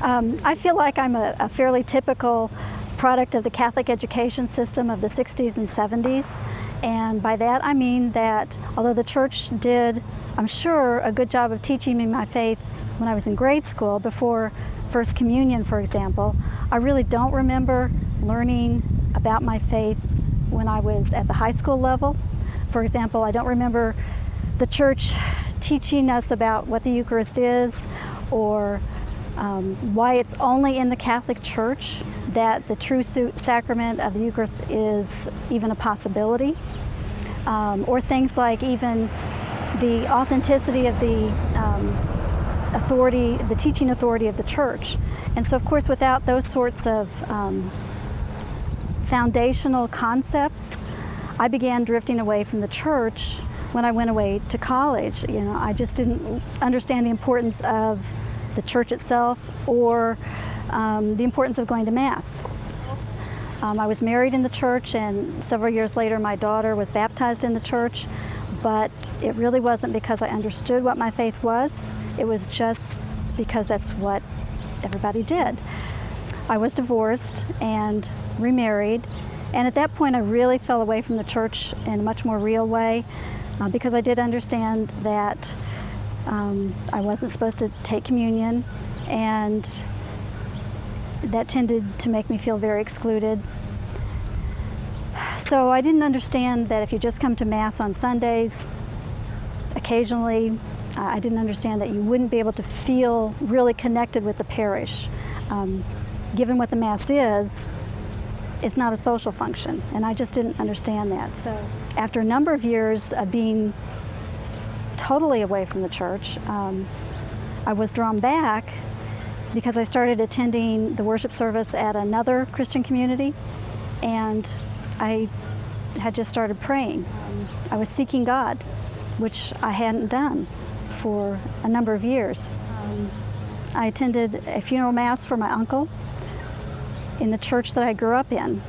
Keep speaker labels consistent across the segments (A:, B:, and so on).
A: I feel like I'm a fairly typical product of the Catholic education system of the 60s and 70s. And by that I mean that although the church did, I'm sure, a good job of teaching me my faith when I was in grade school, before First Communion, for example, I really don't remember learning about my faith when I was at the high school level. For example, I don't remember the church teaching us about what the Eucharist is, or why it's only in the Catholic Church that the true sacrament of the Eucharist is even a possibility, or things like even the authenticity of the authority, the teaching authority of the Church. And so, of course, without those sorts of foundational concepts, I began drifting away from the Church when I went away to college. You know, I just didn't understand the importance of the Church itself, or the importance of going to Mass. I was married in the Church, and several years later my daughter was baptized in the Church, but it really wasn't because I understood what my faith was. It was just because that's what everybody did. I was divorced and remarried, and at that point I really fell away from the Church in a much more real way, because I did understand that I wasn't supposed to take communion, and that tended to make me feel very excluded. So I didn't understand that if you just come to Mass on Sundays, occasionally, I didn't understand that you wouldn't be able to feel really connected with the parish. Given what the Mass is, it's not a social function, and I just didn't understand that. So after a number of years of being totally away from the Church, I was drawn back because I started attending the worship service at another Christian community, and I had just started praying. I was seeking God, which I hadn't done for a number of years. I attended a funeral mass for my uncle in the church that I grew up in,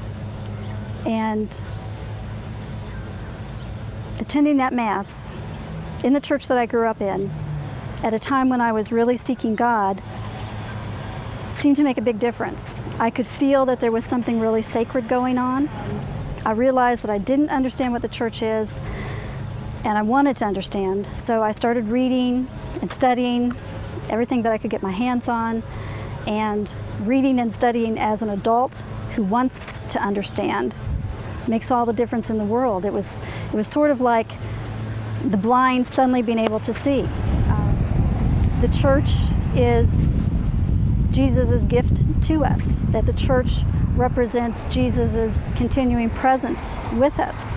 A: and attending that mass in the church that I grew up in at a time when I was really seeking God seemed to make a big difference. I could feel that there was something really sacred going on. I realized that I didn't understand what the Church is, and I wanted to understand. So I started reading and studying everything that I could get my hands on, and reading and studying as an adult who wants to understand makes all the difference in the world. It was sort of like the blind suddenly being able to see. The Church is Jesus' gift to us, that the Church represents Jesus' continuing presence with us.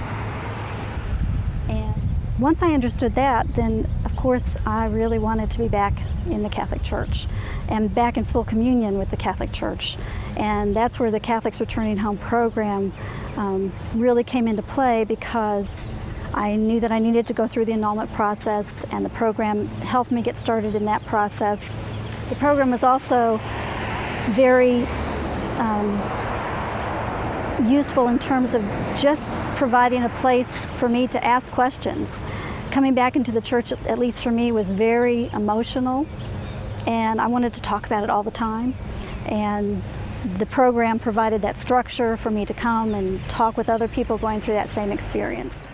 A: And once I understood that, then of course I really wanted to be back in the Catholic Church and back in full communion with the Catholic Church. And that's where the Catholics Returning Home program really came into play, because I knew that I needed to go through the annulment process, and the program helped me get started in that process. The program was also very useful in terms of just providing a place for me to ask questions. Coming back into the Church, at least for me, was very emotional, and I wanted to talk about it all the time. And the program provided that structure for me to come and talk with other people going through that same experience.